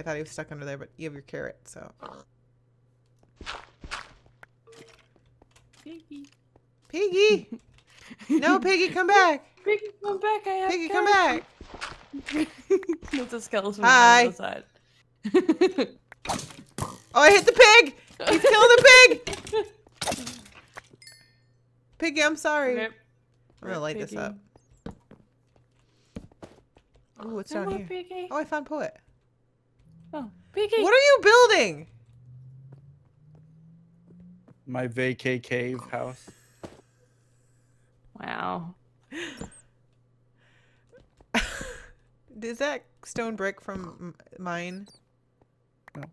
I thought he was stuck under there, but you have your carrot, so. Piggy. Piggy! No, Piggy, come back! Piggy, come back. I have Piggy, come back! There's a skeleton Hi. on the other side. Oh, I hit the pig! He's killing the pig! Piggy, I'm sorry. Rip. I'm gonna light this up. Ooh, what's down here? Piggy. Oh, I found Poet. Oh, Piggy. What are you building? My vacay cave house. Wow. Is that stone brick from mine? No.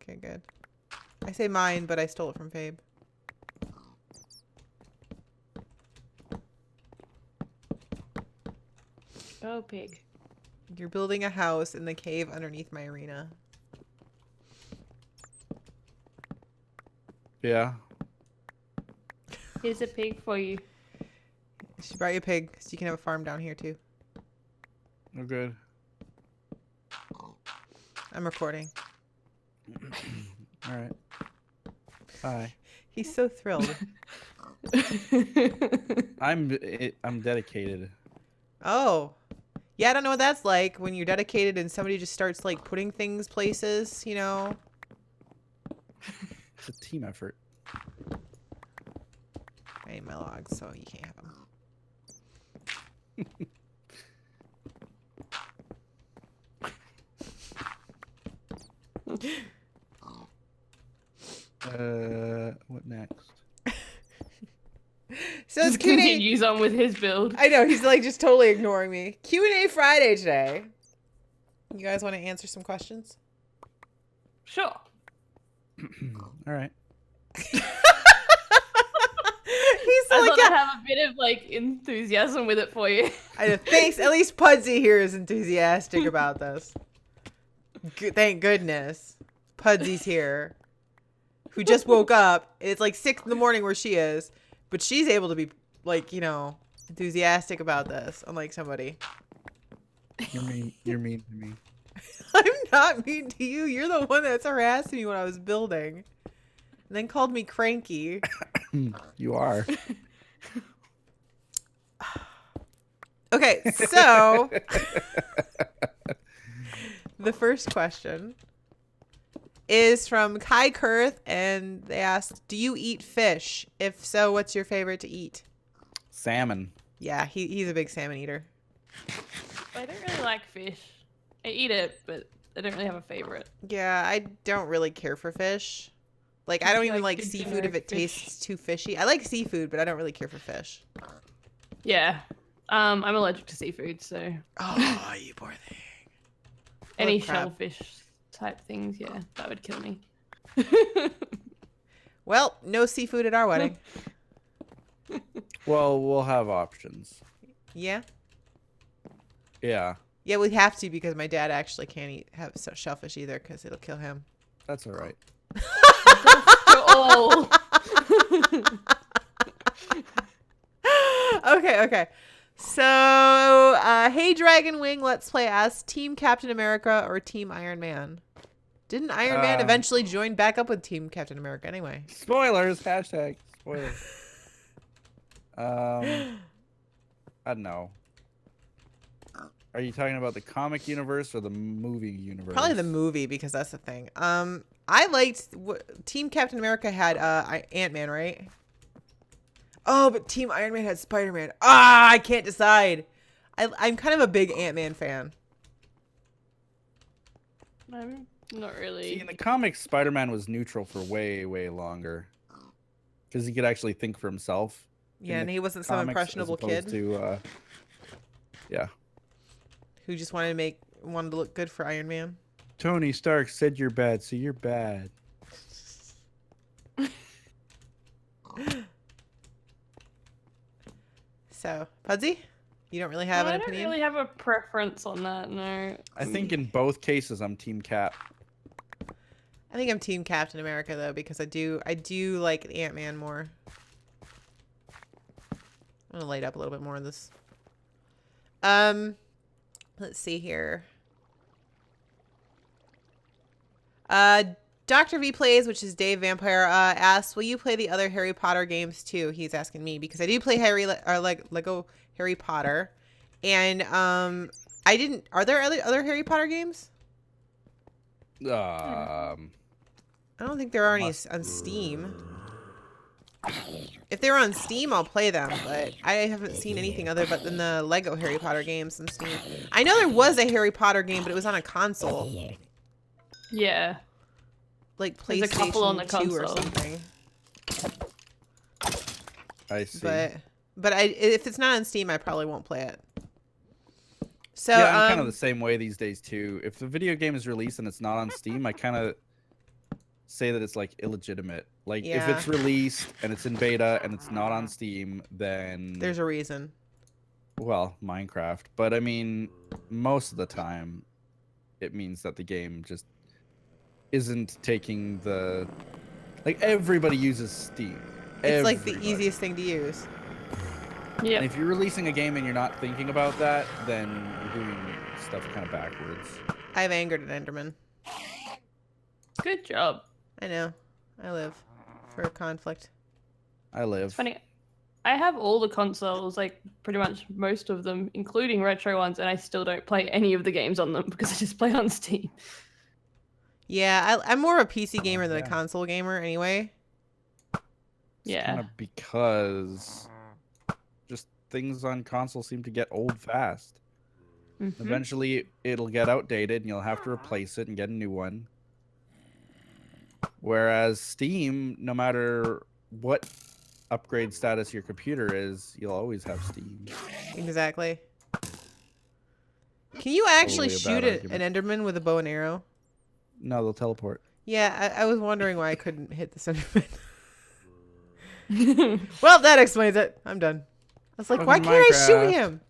Okay, good. I say mine, but I stole it from Fabe. Go, pig. You're building a house in the cave underneath my arena. Yeah. Here's a pig for you. She brought you a pig, so you can have a farm down here too. Oh, good. I'm recording. All right. Bye. He's so thrilled. I'm dedicated. Oh. Yeah, I don't know what that's like when you're dedicated and somebody just starts like putting things places, you know? It's a team effort. I need my logs, so you can't have them. What next? So it's Just Q&A. continues on with his build. I know, he's like just totally ignoring me. Q&A Friday today. You guys want to answer some questions? Sure. All right. He's I like, thought I'd have a bit of like enthusiasm with it for you. I know, thanks. At least Puddzee here is enthusiastic about this. Thank goodness. Pudzee's here. Who just woke up. It's like 6 in the morning where she is. But she's able to be, like, you know, enthusiastic about this. Unlike somebody. You're mean. You're mean to me. I'm not mean to you. You're the one that's harassing me when I was building. And then called me cranky. You are. Okay, so the first question is from Kai Kurth, and they asked, do you eat fish? If so, what's your favorite to eat? Salmon. Yeah, he's a big salmon eater. I don't really like fish. I eat it, but I don't really have a favorite. Yeah, I don't really care for fish. Like, I don't even like good seafood if it generic fish. tastes too fishy. I like seafood, but I don't really care for fish. Yeah. I'm allergic to seafood, so Oh, you poor thing. any crap. shellfish type things, yeah, that would kill me. Well, no seafood at our wedding. Well, we'll have options. Yeah? Yeah, Yeah, we have to because my dad actually can't have shellfish either because it'll kill him. that's all right. Oh. Okay. So, hey Dragon Wing, let's play as Team Captain America or Team Iron Man. Didn't Iron Man eventually join back up with Team Captain America anyway? Spoilers. Hashtag spoilers. I don't know. Are you talking about the comic universe or the movie universe? Probably the movie because that's the thing. I liked Team Captain America had Ant-Man, right? Oh, but Team Iron Man had Spider-Man. Ah, I can't decide. I'm kind of a big Ant-Man fan. I'm not really. See, in the comics, Spider-Man was neutral for way, way longer. Because he could actually think for himself. Yeah, and he wasn't some comics, impressionable as opposed kid to, yeah. who just wanted to look good for Iron Man. Tony Stark said you're bad, so you're bad. So, Puddzee, you don't really have an I don't opinion? really have a preference on that, no. I think in both cases, I'm Team Cap. I think I'm Team Captain America though because I do like Ant-Man more. I'm gonna light up a little bit more of this. Let's see here. Dr. V Plays, which is Dave Vampire, asks, will you play the other Harry Potter games too? He's asking me because I do play Lego Harry Potter. And I didn't. Are there other Harry Potter games? I don't think there are any on Steam. If they're on Steam, I'll play them, but I haven't seen anything other but than the Lego Harry Potter games on Steam. I know there was a Harry Potter game, but it was on a console. Yeah. Like There's a couple on the PlayStation 2 or console. something. I see. But if it's not on Steam, I probably won't play it. So yeah, I'm kind of the same way these days too. If the video game is released and it's not on Steam, I kind of say that it's like illegitimate. Like if it's released and it's in beta and it's not on Steam, then there's a reason. Well, Minecraft, but I mean, most of the time, it means that the game just isn't taking the like everybody uses Steam. It's like the easiest thing to use. Yeah. If you're releasing a game and you're not thinking about that, then you're doing stuff kind of backwards. I've angered an Enderman. Good job. I know. I live for conflict. I live. It's funny. I have all the consoles, like pretty much most of them, including retro ones, and I still don't play any of the games on them because I just play on Steam. Yeah, I'm more of a PC gamer than a console gamer anyway. Yeah. Kind of because just things on console seem to get old fast. Mm-hmm. Eventually, it'll get outdated and you'll have to replace it and get a new one. Whereas Steam, no matter what upgrade status your computer is, you'll always have Steam. Exactly. Can you actually Totally a bad shoot an Enderman with a bow and arrow? No, they'll teleport. Yeah, I was wondering why I couldn't hit this Enderman. Well, that explains it. I'm done. I was like, why can't I shoot him?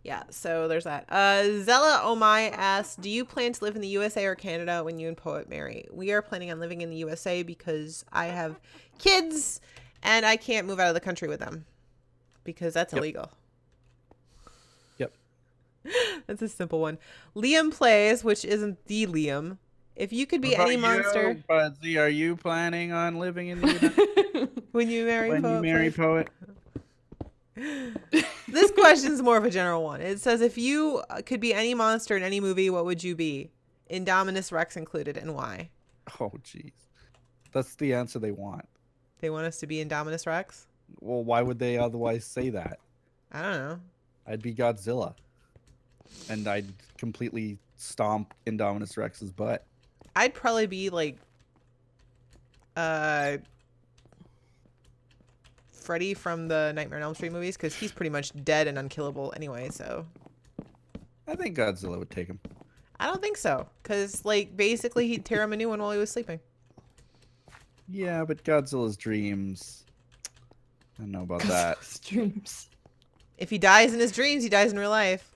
Yeah, so there's that. Zella Omai asks, do you plan to live in the USA or Canada when you and Poet marry? We are planning on living in the USA because I have kids and I can't move out of the country with them because that's illegal. Yep. That's a simple one. Liam Plays, which isn't the Liam. If you could be any monster. Puddzee, are you planning on living in the United when you marry Poet? This question's more of a general one. It says, if you could be any monster in any movie, what would you be? Indominus Rex included, and why? Oh, jeez. That's the answer they want. They want us to be Indominus Rex? Well, why would they otherwise say that? I don't know. I'd be Godzilla. And I'd completely stomp Indominus Rex's butt. I'd probably be like Freddy from the Nightmare on Elm Street movies because he's pretty much dead and unkillable anyway, so. I think Godzilla would take him. I don't think so because, like, basically he'd tear him a new one while he was sleeping. Yeah, but Godzilla's dreams. I don't know about that. Dreams. If he dies in his dreams, he dies in real life.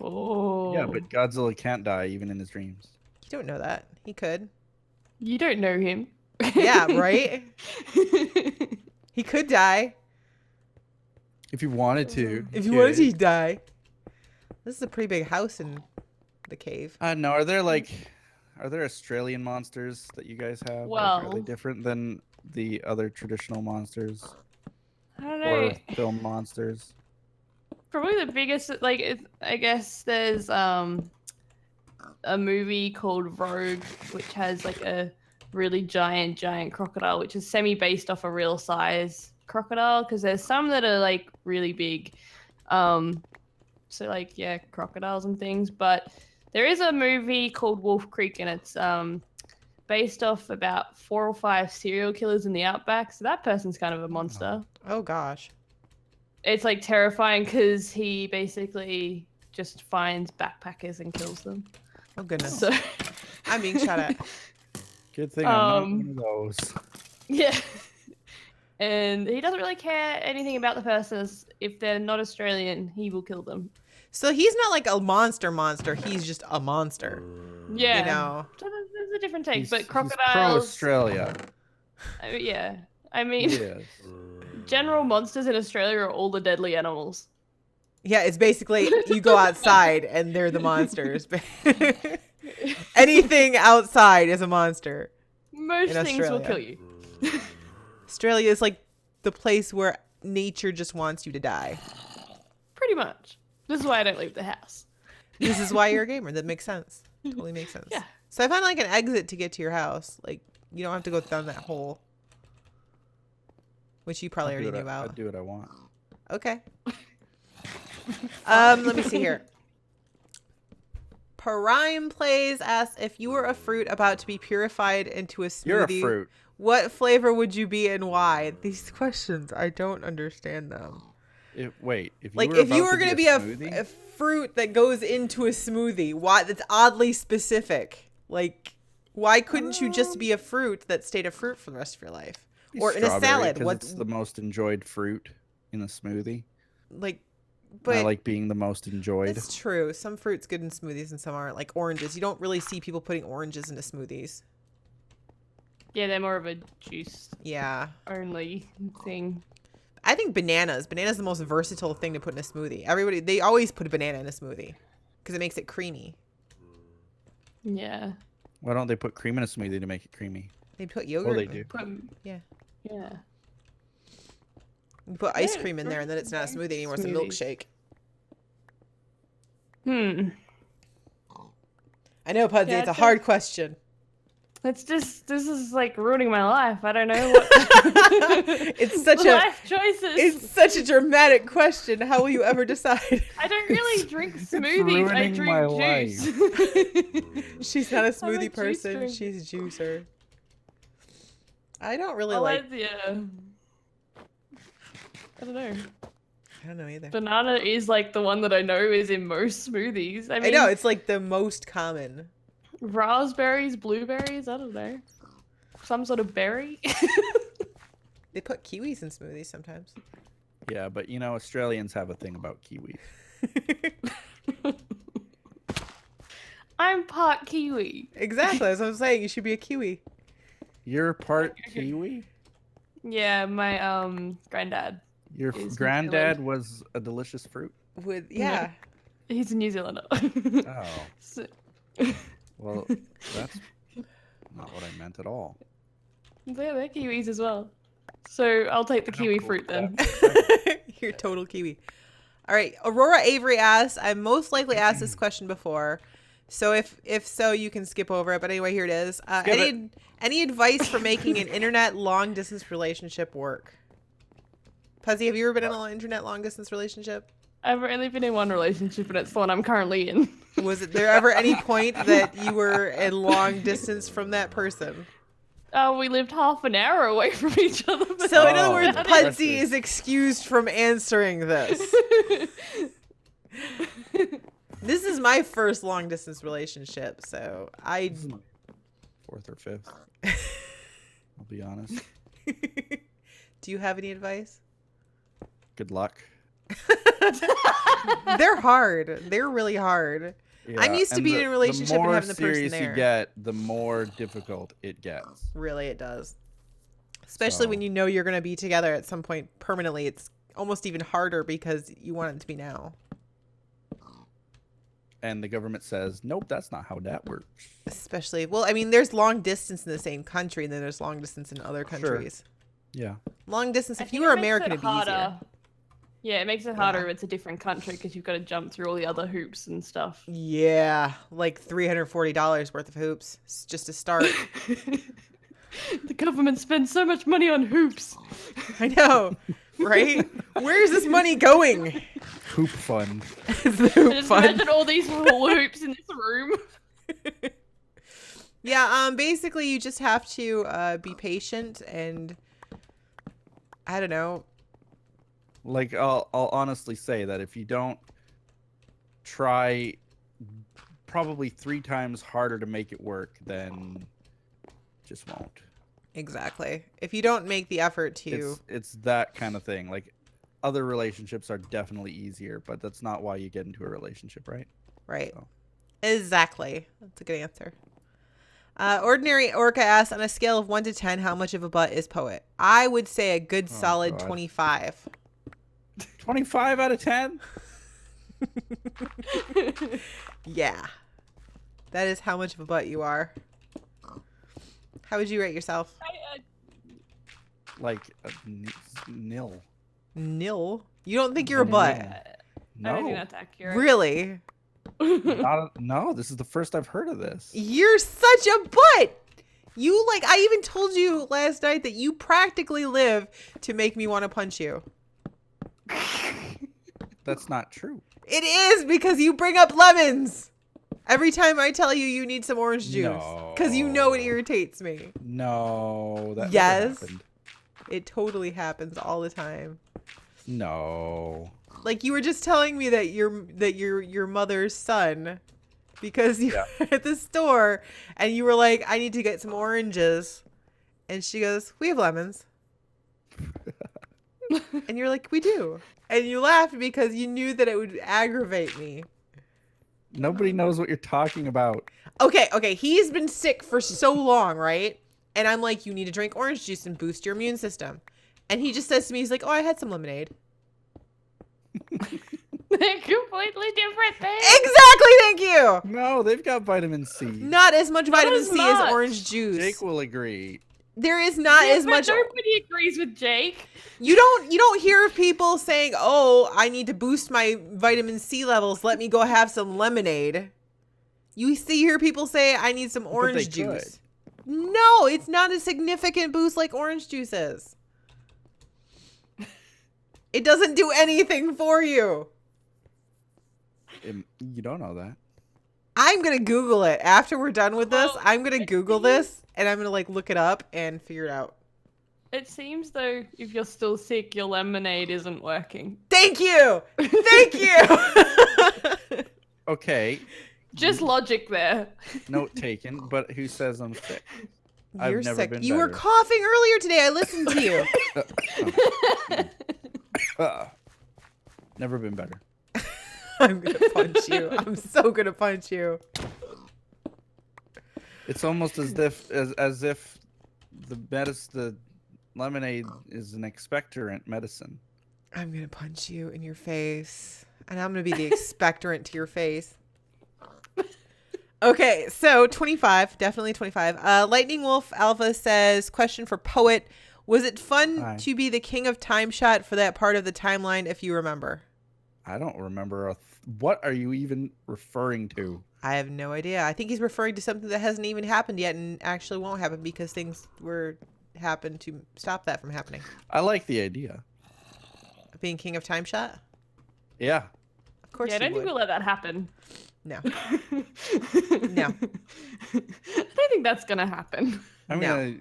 Oh. Yeah, but Godzilla can't die even in his dreams. You don't know that. He could. You don't know him. Yeah, right? He could die. If he wanted to. If you wanted to, he'd die. This is a pretty big house in the cave. I don't know. Are there Australian monsters that you guys have? Well, are they different than the other traditional monsters? I don't know. Or film monsters? Probably the biggest, like, I guess there's a movie called Rogue, which has like a really giant crocodile, which is semi-based off a real size crocodile, because there's some that are like really big. So like, yeah, crocodiles and things. But there is a movie called Wolf Creek, and it's based off about 4 or 5 serial killers in the outback. So that person's kind of a monster. Oh gosh. It's like terrifying because he basically just finds backpackers and kills them. Oh goodness. So I'm being shot at. Good thing I'm not one of those. Yeah. And he doesn't really care anything about the person. If they're not Australian, he will kill them. So he's not like a monster. He's just a monster. Yeah. You know. So there's a different take. But He's crocodiles. pro-Australia. Yeah. I mean, Yes. general monsters in Australia are all the deadly animals. Yeah, it's basically you go outside and they're the monsters. Anything outside is a monster. Most in things will Australia. kill you. Australia is like the place where nature just wants you to die. Pretty much. This is why I don't leave the house. This is why you're a gamer. That makes sense. Totally makes sense. Yeah. So I found like an exit to get to your house. Like you don't have to go down that hole. Which you probably already knew I about. do what I want. Okay. Let me see here. Prime Plays asks, if you were a fruit about to be purified into a smoothie, You're a fruit. what flavor would you be and why? These questions, I don't understand them. If If you were going to be a fruit that goes into a smoothie, why? That's oddly specific. Like, why couldn't you just be a fruit that stayed a fruit for the rest of your life? Or in a salad? What's the most enjoyed fruit in a smoothie? Like, but I like being the most enjoyed. that's true. Some fruit's good in smoothies and some aren't. Like oranges. You don't really see people putting oranges into smoothies. Yeah, they're more of a juice Yeah. only thing. I think bananas. Banana's the most versatile thing to put in a smoothie. They always put a banana in a smoothie because it makes it creamy. Yeah. Why don't they put cream in a smoothie to make it creamy? They put yogurt. Well, they do. Yeah. Yeah. You put ice Yeah, cream in there and then it's not a smoothie anymore. It's a Smoothies. milkshake. I know, Puddzee. Yeah, it's a it's hard question. This is like ruining my life. I don't know what. It's such life choices. It's such a dramatic question. How will you ever decide? I don't really drink smoothies. I ruining my drink juice. She's not a I'm a smoothie juice person. drinker. She's a juicer. I don't really I like. I don't know. I don't know either. Banana is like the one that I know is in most smoothies. I mean, I know it's like the most common. raspberries, blueberries. I don't know. Some sort of berry. They put kiwis in smoothies sometimes. Yeah, but Australians have a thing about kiwis. I'm part Kiwi. Exactly. As I'm saying, you should be a kiwi. You're part Kiwi? Yeah, my granddad. Your Is New granddad Zealand. was a delicious fruit? Yeah. He's a New Zealander. Oh. So- Well, that's not what I meant at all. they're kiwis as well. So I'll take the kiwi fruit then. You're total kiwi. All right. Aurora Avery asks, I most likely asked this question before. So if so, you can skip over it. But anyway, here it is. Any advice for making an internet long distance relationship work? Puddzee, have you ever been in an internet long distance relationship? I've only been in one relationship, and it's the one I'm currently in. Was it there ever any point that you were in long distance from that person? We lived half an hour away from each other. but So in other words, that Puddzee is excused from answering this. This is my first long distance relationship, so I. This is my fourth or fifth. I'll be honest. Do you have any advice? Good luck. They're hard. They're really hard. I'm used to and being in a relationship and having the more person serious there. you get, the more difficult it gets. Really, it does. Especially when So- you know you're going to be together at some point permanently. It's almost even harder because you want it to be now. And the government says, nope, that's not how that works. Especially, well, I mean, there's long distance in the same country, and then there's long distance in other countries. Yeah. Long distance, I if think you were it makes American, it it'd be easier. harder. Yeah, it makes it harder Yeah. if it's a different country because you've got to jump through all the other hoops and stuff. Yeah, like $340 worth of hoops. It's just to start. The government spends so much money on hoops. I know, right? Where's this money going? Hoop fund. It's the hoop Just fund. imagine all these hula hoops in this room. Yeah, basically you just have to be patient and I don't know. Like, I'll honestly say that if you don't try probably 3 times harder to make it work, then just won't. Exactly. If you don't make the effort to It's that kind of thing. Like, other relationships are definitely easier, but that's not why you get into a relationship, right? right. So. Exactly. That's a good answer. Ordinary Orca asks, on a scale of 1 to 10, how much of a butt is Poet? I would say a good solid God. 25. 25 out of 10? Yeah. That is how much of a butt you are. How would you rate yourself? Like a nil. Nil? You don't think you're a Nil. butt? No. I don't think that's accurate. Really? No, this is the first I've heard of this. You're such a butt! You, like, I even told you last night that you practically live to make me want to punch you. That's not true. It is because you bring up lemons. Every time I tell you you need some orange juice. Because you know it irritates me. No, that Yes. never happened. It totally happens all the time. No. Like you were just telling me that you're your mother's son because you were at the store and you were like, I need to get some oranges. And she goes, we have lemons. And you're like, we do. And you laughed because you knew that it would aggravate me. Nobody knows what you're talking about. Okay, he's been sick for so long, right? And I'm like, you need to drink orange juice and boost your immune system. And he just says to me, he's like, oh, I had some lemonade. They're completely different things. Exactly, thank you. No, they've got vitamin C. Not as much vitamin as C as much. orange juice. Jake will agree. There is not as But much. nobody agrees with Jake. You don't hear of people saying, "Oh, I need to boost my vitamin C levels. Let me go have some lemonade." You hear people say, "I need some orange juice." No, it's not a significant boost like orange juice is. It doesn't do anything for you. You don't know that. I'm gonna Google it after we're done with this. Well, I'm gonna Google this and I'm gonna like look it up and figure it out. It seems though if you're still sick, your lemonade isn't working. Thank you. Thank you. Okay. Just logic there. Note taken. But who says I'm sick? You're I've never sick. been You were better. coughing earlier today. I listened to you. Never been better. I'm gonna punch you. I'm so gonna punch you. It's almost as if the lemonade is an expectorant medicine. I'm gonna punch you in your face, and I'm gonna be the expectorant to your face. Okay, so 25, definitely 25. Lightning Wolf Alpha says, question for Poet. Was it fun Hi. to be the king of TimeShot for that part of the timeline, if you remember? I don't remember. What are you even referring to? I have no idea. I think he's referring to something that hasn't even happened yet and actually won't happen because things happened to stop that from happening. I like the idea. Being king of TimeShot? Yeah. Of course Yeah, I you don't think would. we'll let that happen. No. No. I don't think that's gonna happen. I'm No. gonna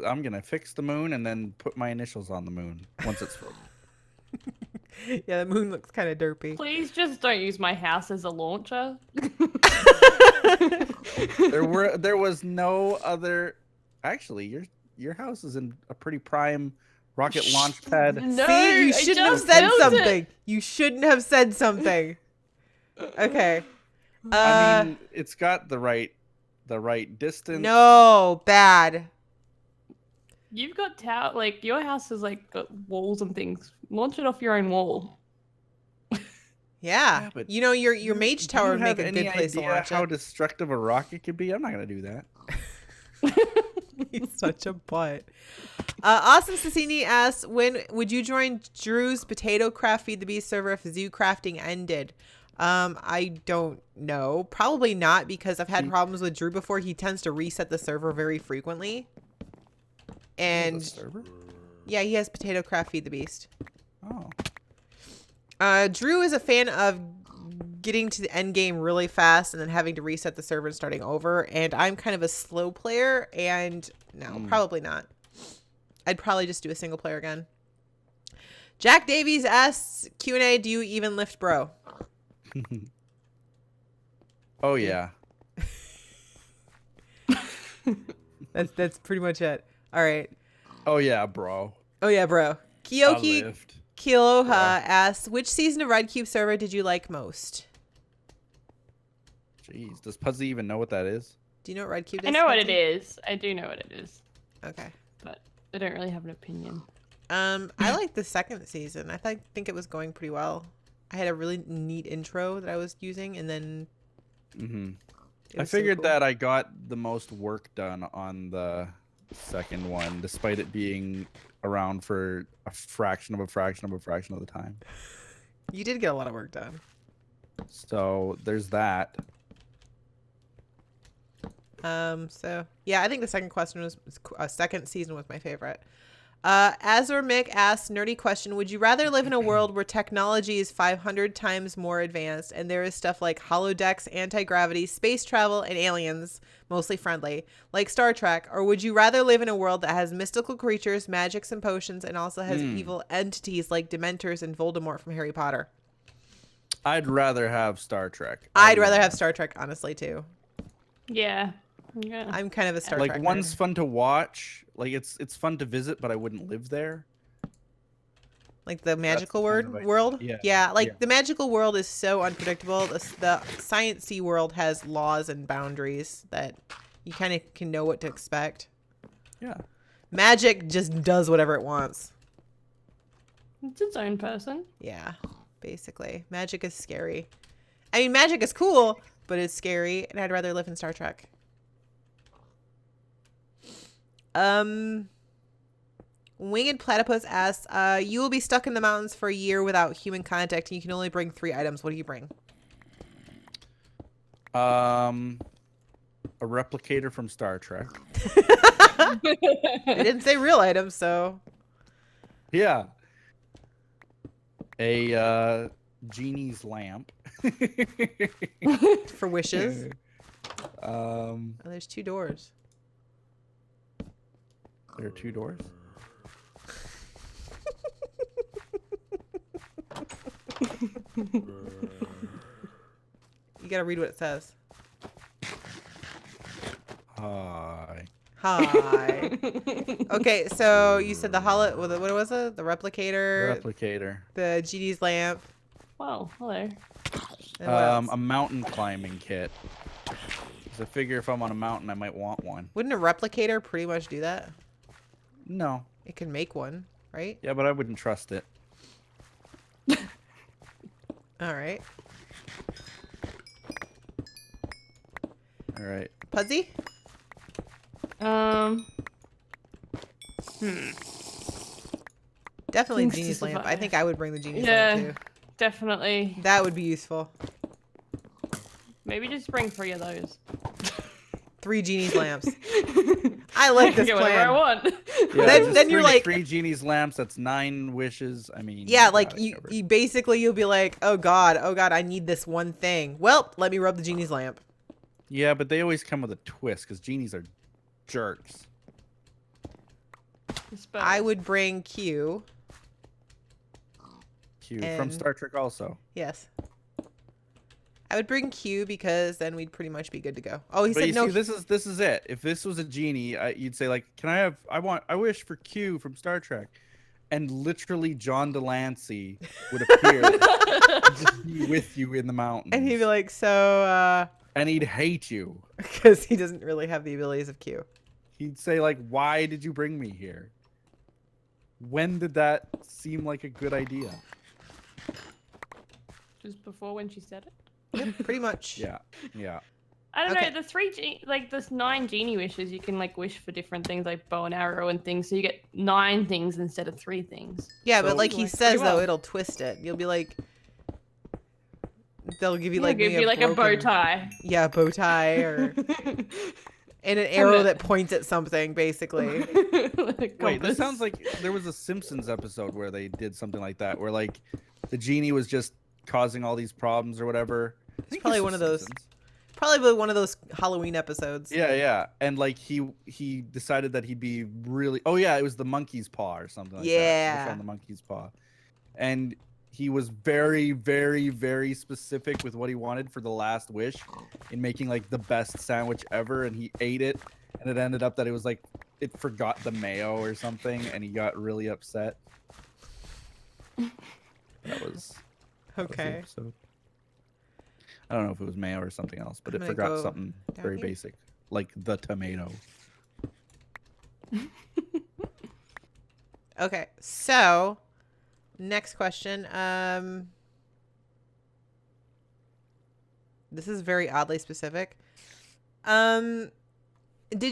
I'm gonna fix the moon and then put my initials on the moon once it's fixed. Yeah, the moon looks kind of derpy. Please just don't use my house as a launcher. There was no other. Actually, your house is in a pretty prime rocket launch pad. No, See, you I shouldn't have just said built it. something. You shouldn't have said something. Okay. I mean, it's got the right distance. No, bad. You've got like your house has like got walls and things. Launch it off your own wall. Yeah, but you know your mage Do tower you would have make a any good place to idea launch how it. destructive a rocket could be? I'm not gonna do that. He's such a butt. Awesome Sassini asks, when would you join Drew's Potato Craft Feed the Beast server if zoo crafting ended? I don't know. Probably not, because I've had problems with Drew before. He tends to reset the server very frequently. And server? yeah, he has Potato Craft Feed the Beast. Oh. Drew is a fan of getting to the end game really fast and then having to reset the server and starting over. And I'm kind of a slow player, and no, probably not. I'd probably just do a single player again. Jack Davies asks, Q&A, do you even lift bro? Oh yeah. That's pretty much it. All right. Oh yeah, bro. Oh yeah, bro. I Kiyoki lift. Kiloha asks, which season of Red Cube server did you like most? Jeez, does Puddzee even know what that is? Do you know what Red Cube is? I know what it Puddzee? is. I do know what it is, Okay. but I don't really have an opinion. I like the second season. I think it was going pretty well. I had a really neat intro that I was using, and then it I was so figured cool. that I got the most work done on the second one, despite it being around for a fraction of a fraction of a fraction of the time. You did get a lot of work done. So there's that. So yeah, I think the second question was second season was my favorite. Azor Mick asks, nerdy question, would you rather live in a world where technology is 500 times more advanced and there is stuff like holodecks, anti-gravity, space travel, and aliens, mostly friendly, like Star Trek, or would you rather live in a world that has mystical creatures, magics, and potions, and also has evil entities like Dementors and Voldemort from Harry Potter? I'd rather have Star Trek. I'd rather have Star Trek, honestly, too. Yeah. I'm kind of a Star like Trek one's nerd. fun to watch. Like it's fun to visit, but I wouldn't live there. Like the magical kind of world? idea. Yeah, like Yeah. the magical world is so unpredictable. The science-y world has laws and boundaries that you kind of can know what to expect. Yeah. Magic just does whatever it wants. It's its own person. Yeah, basically. Magic is scary. I mean, magic is cool, but it's scary, and I'd rather live in Star Trek. Winged Platypus asks, you will be stuck in the mountains for a year without human contact, and you can only bring 3 items. What do you bring? A replicator from Star Trek. They didn't say real items, so. Yeah. A genie's lamp. For wishes. Oh, there's 2 doors. there are 2 doors. You gotta read what it says. Hi. Hi. Okay, so you said the what was it? The replicator, Replicator. the genie's lamp. Wow, hello. And what else? A mountain climbing kit. 'Cause I figure if I'm on a mountain, I might want one. Wouldn't a replicator pretty much do that? No. It can make one, right? Yeah, but I wouldn't trust it. All right. All right. Puddzee? Definitely Things to genie's lamp. I survive. think I would bring the genie's Yeah, lamp too. definitely. That would be useful. Maybe just bring 3 of those. 3 genie's lamps. I like this Get whatever I plan. want. Yeah, Then just you're bring like- 3 genie's lamps. That's 9 wishes. I mean. Yeah, you like got it you covered. basically you'll be like, oh god, I need this one thing. Well, let me rub the genie's lamp. Yeah, but they always come with a twist because genies are jerks. I would bring Q. Q from And- Star Trek also. Yes. I would bring Q because then we'd pretty much be good to go. Oh, he But said you no. see, this is it. If this was a genie, you'd say like, I wish for Q from Star Trek, and literally John Delancey would appear and just be with you in the mountains. And he'd be like, so, and he'd hate you. because he doesn't really have the abilities of Q. He'd say like, why did you bring me here? When did that seem like a good idea? Just before when she said it. Yep, pretty much. Yeah, yeah. I don't Okay. know. There's 9 genie wishes. You can like wish for different things, like bow and arrow and things. So you get 9 things instead of 3 things. Yeah, So- but like he Like, says pretty well. though, it'll twist it. You'll be like, they'll give you Yeah, like give maybe you like a bow broken- tie. Yeah, a bow tie or and an arrow that points at something, basically. Wait, this sounds like there was a Simpsons episode where they did something like that, where like the genie was just causing all these problems or whatever. I think probably this one was of those- Simpsons. Probably one of those Halloween episodes. Yeah, and like he decided that he'd be really. Oh yeah, it was the monkey's paw or something. Like Yeah. that. Wish on the monkey's paw, and he was very, very, very specific with what he wanted for the last wish, in making like the best sandwich ever, and he ate it, and it ended up that it was like it forgot the mayo or something, and he got really upset. That was the Okay. episode. I don't know if it was mayo or something else, but I'm it gonna forgot go something down very here. basic, like the tomato. Okay. So, next question. This is very oddly specific. Did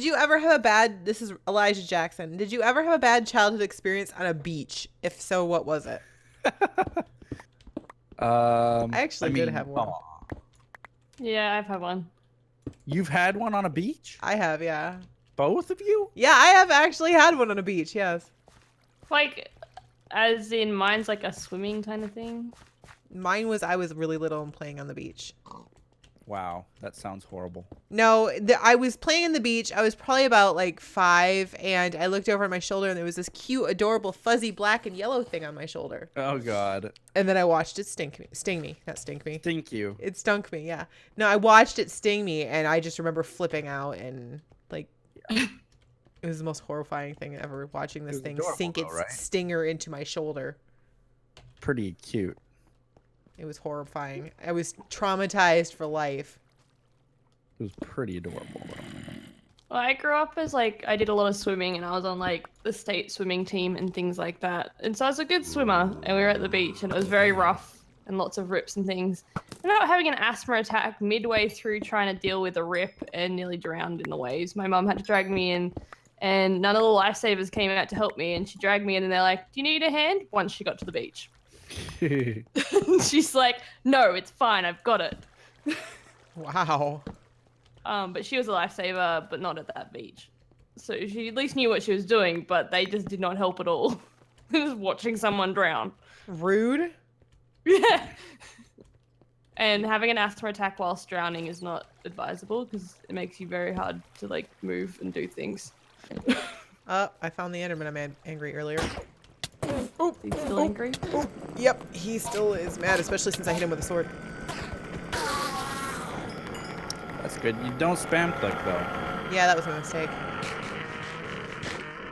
you ever have this is Elijah Jackson. Did you ever have a bad childhood experience on a beach? If so, what was it? I actually did have one. Yeah, I've had one. You've had one on a beach? I have, yeah. Both of you? Yeah, I have actually had one on a beach, yes. Like, as in mine's like a swimming kind of thing. Mine was I was really little and playing on the beach. Wow, that sounds horrible. No, I was playing on the beach. I was probably about like 5, and I looked over my shoulder, and there was this cute, adorable, fuzzy black and yellow thing on my shoulder. Oh, God. And then I watched it sting me. Stink you. It stunk me, yeah. No, I watched it sting me, and I just remember flipping out, and like, it was the most horrifying thing ever, watching this thing sink its stinger into my shoulder. Pretty cute. It was horrifying. I was traumatized for life. It was pretty adorable, though. Well, I grew up as like, I did a lot of swimming and I was on like the state swimming team and things like that. And so I was a good swimmer and we were at the beach and it was very rough and lots of rips and things. I ended up having an asthma attack midway through trying to deal with a rip and nearly drowned in the waves. My mum had to drag me in and none of the lifesavers came out to help me and she dragged me in and they're like, do you need a hand? Once she got to the beach. She's like, no, it's fine. I've got it. Wow. But she was a lifesaver, but not at that beach. So she at least knew what she was doing, but they just did not help at all. Just watching someone drown. Rude. Yeah. And having an asthma attack whilst drowning is not advisable because it makes you very hard to like move and do things. I found the Enderman I'm angry earlier. Oh, he's still angry? Oh, yep, he still is mad, especially since I hit him with a sword. That's good. You don't spam click, though. Yeah, that was a mistake.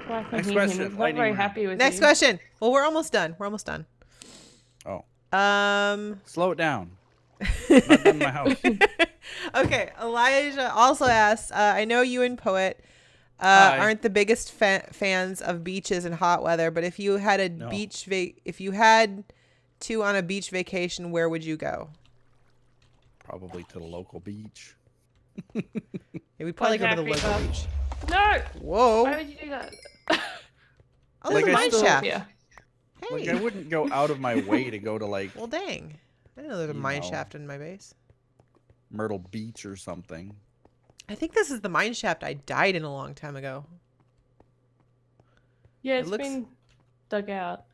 Next question. I'm not very happy with Next you. question. Well, we're almost done. We're almost done. Oh. Slow it down. I'm not done in my house. Okay, Elijah also asks, I know you and Poet aren't the biggest fans of beaches and hot weather, but if you had if you had to on a beach vacation, where would you go? Probably to the local beach. Yeah, we'd probably go to the local beach. No! Whoa. Why would you do that? Oh, there's a mine shaft. Yeah. Hey. Like, I wouldn't go out of my way to go to, like... Well, dang. I didn't know there's a mine shaft in my base. Myrtle Beach or something. I think this is the mine shaft I died in a long time ago. Yeah, it's been dug out.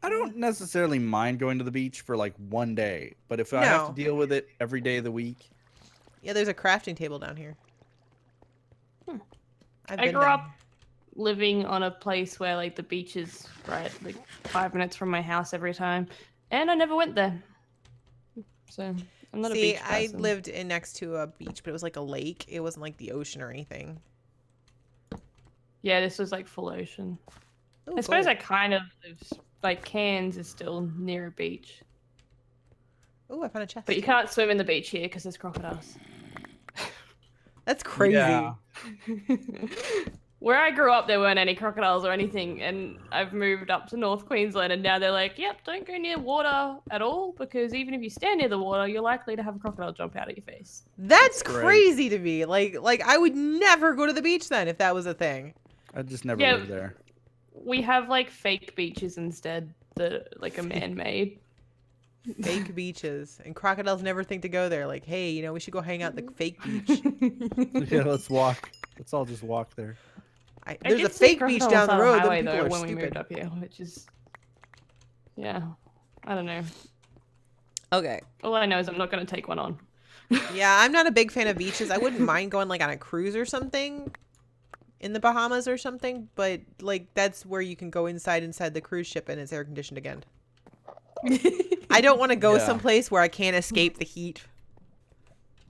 I don't necessarily mind going to the beach for like one day, but if I have to deal with it every day of the week... Yeah, there's a crafting table down here. I grew up living on a place where like the beach is right like 5 minutes from my house every time, and I never went there. So I'm not a beach person. I lived next to a beach, but it was like a lake. It wasn't like the ocean or anything. Yeah, this was like full ocean. Ooh, I suppose I kind of lived, like Cairns is still near a beach. Oh, I found a chest. But you can't swim in the beach here because there's crocodiles. That's crazy. Yeah. Where I grew up, there weren't any crocodiles or anything, and I've moved up to North Queensland, and now they're like, yep, don't go near water at all, because even if you stand near the water, you're likely to have a crocodile jump out at your face. That's crazy to me. Like I would never go to the beach then if that was a thing. I'd just never live there. We have like fake beaches instead that like are man-made. Fake beaches, and crocodiles never think to go there. Like, hey, you know, we should go hang out at the fake beach. Yeah, let's walk. Let's all just walk there. There's a fake beach down the road. Highway, people are when stupid. we moved up here, which is, yeah, I don't know. Okay. All I know is I'm not going to take one on. Yeah, I'm not a big fan of beaches. I wouldn't mind going like on a cruise or something in the Bahamas or something, but like that's where you can go inside the cruise ship and it's air conditioned again. I don't want to go someplace where I can't escape the heat.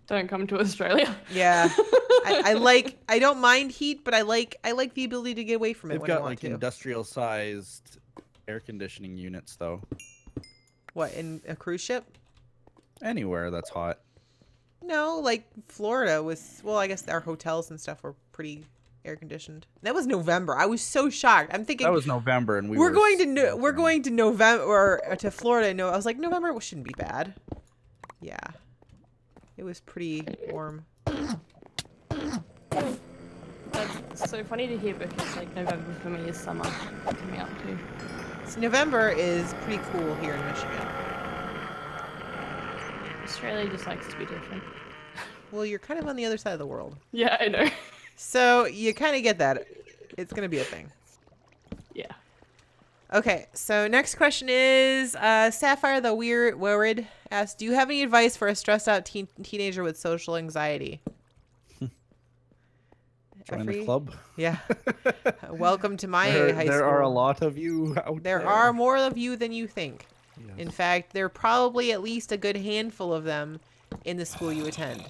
Don't come to Australia. Yeah. I don't mind heat, but I like the ability to get away from it. They've when I got want like to. industrial sized air conditioning units though. What, in a cruise ship? Anywhere that's hot. No, like Florida was, well, I guess our hotels and stuff were pretty air conditioned. That was November. I was so shocked. I'm thinking that was November, and we're going to November or to Florida. No, I was like, November shouldn't be bad. Yeah. It was pretty warm. That's so funny to hear because like November for me is summer coming up too. So November is pretty cool here in Michigan. Australia just likes to be different. Well, you're kind of on the other side of the world. Yeah, I know. So you kind of get that. It's going to be a thing. Yeah. Okay, so next question is Sapphire the Worried asks, do you have any advice for a stressed out teenager with social anxiety? Join the Jeffrey? club. Yeah. Welcome to my high school. There are a lot of you out there. There are more of you than you think. Yes. In fact, there are probably at least a good handful of them in the school you attend.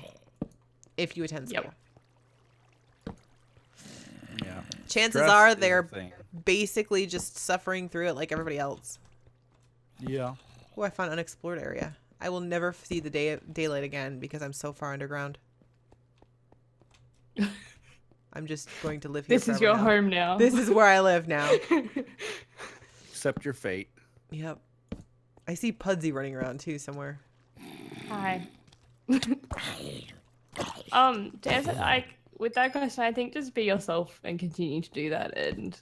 If you attend school. Yeah. Chances Stress are is a they're thing. basically just suffering through it like everybody else. Yeah. Oh, I found an unexplored area. I will never see the daylight again because I'm so far underground. I'm just going to live here. This is your home now. This is where I live now. Accept your fate. Yep. I see Puddzee running around too somewhere. Hi. To answer, with that question, I think just be yourself and continue to do that. And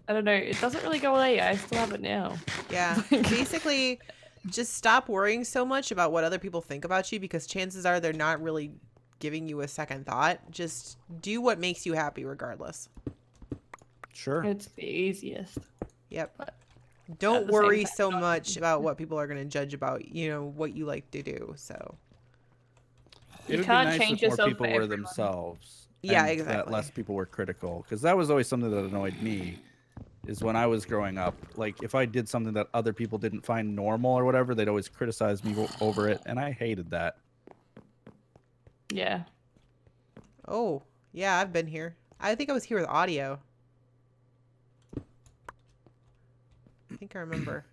I don't know, it doesn't really go away. I still have it now. Yeah. Basically, just stop worrying so much about what other people think about you because chances are they're not really giving you a second thought. Just do what makes you happy regardless. Sure. It's the easiest. Yep. But Don't at the worry same so time, much about what people are going to judge about, what you like to do. So, It You would can't be nice change if more yourself people for were everyone. themselves. Yeah, and exactly. That less people were critical, because that was always something that annoyed me. Is when I was growing up, like if I did something that other people didn't find normal or whatever, they'd always criticize me over it, and I hated that. Yeah. oh, yeah, I've been here. I think I was here with audio. I think I remember.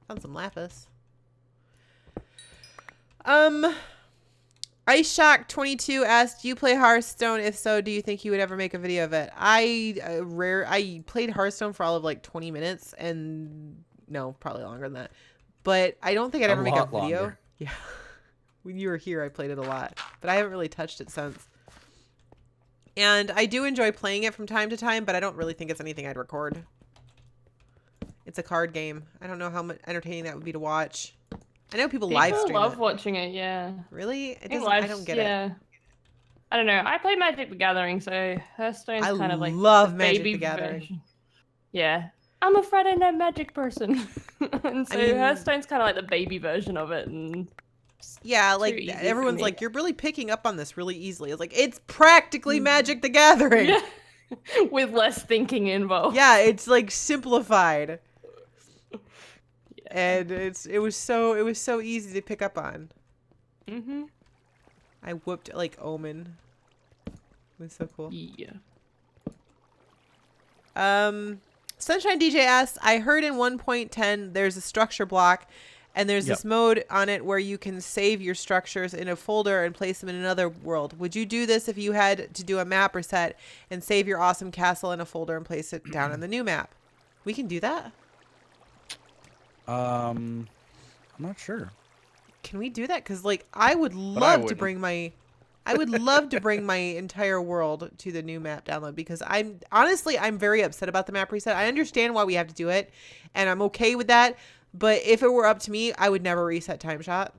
Found some lapis. Ice Shock 22 asked, "Do you play Hearthstone? If so, do you think you would ever make a video of it?" I played Hearthstone for all of like 20 minutes, and no, probably longer than that. But I don't think I'd A ever make a lot video. longer. Yeah, when you were here, I played it a lot, but I haven't really touched it since. And I do enjoy playing it from time to time, but I don't really think it's anything I'd record. It's a card game. I don't know how much entertaining that would be to watch. I know people live People stream love it. watching it, yeah. Really? It think doesn't, I don't get it. yeah. I don't know. I play Magic the Gathering, so Hearthstone's I kind of like love the Magic baby the Gathering. version. Yeah. I'm a Friday Night Magic person. And so mean- Hearthstone's kind of like the baby version of it. And Yeah, too like easy for everyone's me. like, you're really picking up on this really easily. It's like, it's practically Magic the Gathering. yeah. With less thinking involved. Yeah, it's like simplified. And it was so easy to pick up on. Mm-hmm. I whooped like Omen. It was so cool. Yeah. Sunshine DJ asks, I heard in 1.10 there's a structure block and there's Yep. this mode on it where you can save your structures in a folder and place them in another world. Would you do this if you had to do a map reset and save your awesome castle in a folder and place it down on the new map? We can do that? I'm not sure. Can we do that? Because like I would I love to wouldn't. bring my entire world to the new map download because I'm very upset about the map reset. I understand why we have to do it and I'm okay with that. But if it were up to me, I would never reset TimeShot.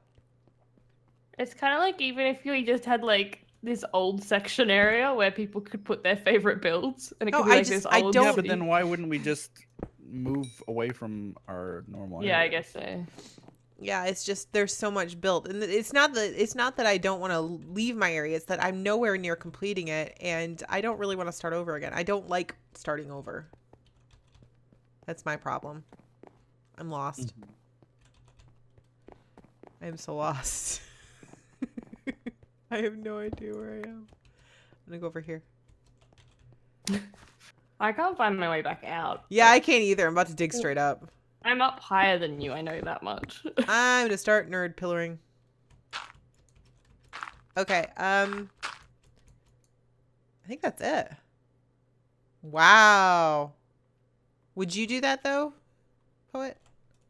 It's kind of like even if you just had like this old section area where people could put their favorite builds and it No, could be I like just- this I old don't- Yeah, but city. then why wouldn't we just move away from our normal Yeah, I area? guess so. Yeah, it's just there's so much built, and it's not that I don't want to leave my area. It's that I'm nowhere near completing it, and I don't really want to start over again. I don't like starting over. That's my problem. I'm lost. I am so lost. I have no idea where I am. I'm gonna go over here. I can't find my way back out. Yeah, I can't either. I'm about to dig straight up. I'm up higher than you, I know that much. I'm gonna start nerd pillaring. Okay, I think that's it. Wow. Would you do that though, Poet?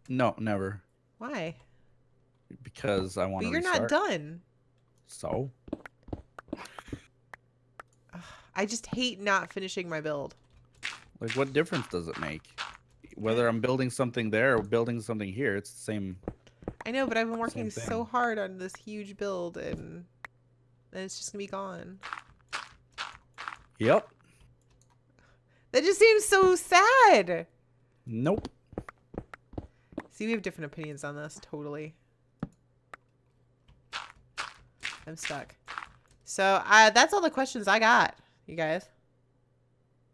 No, never. Why? because I want But to you're restart. not done. So I just hate not finishing my build. like, what difference does it make? Whether I'm building something there or building something here, it's the same. I know, but I've been working Same so thing. hard on this huge build, and then it's just gonna be gone. Yep. That just seems so sad. Nope. See, we have different opinions on this. Totally. I'm stuck. So that's all the questions I got, you guys.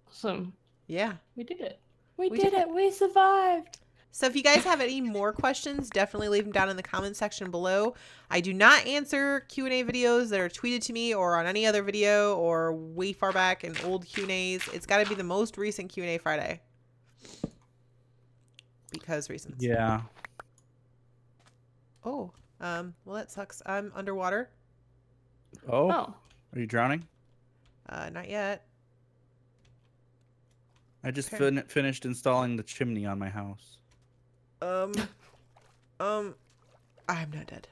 Awesome. Yeah. We did it. We did did it. We survived. So if you guys have any more questions, definitely leave them down in the comment section below. I do not answer Q&A videos that are tweeted to me or on any other video or way far back in old Q&As. It's got to be the most recent Q&A Friday. Because reasons. Yeah. Oh, well that sucks. I'm underwater. Oh, Oh. are you drowning? Not yet. I just Okay. finished installing the chimney on my house. I'm not dead.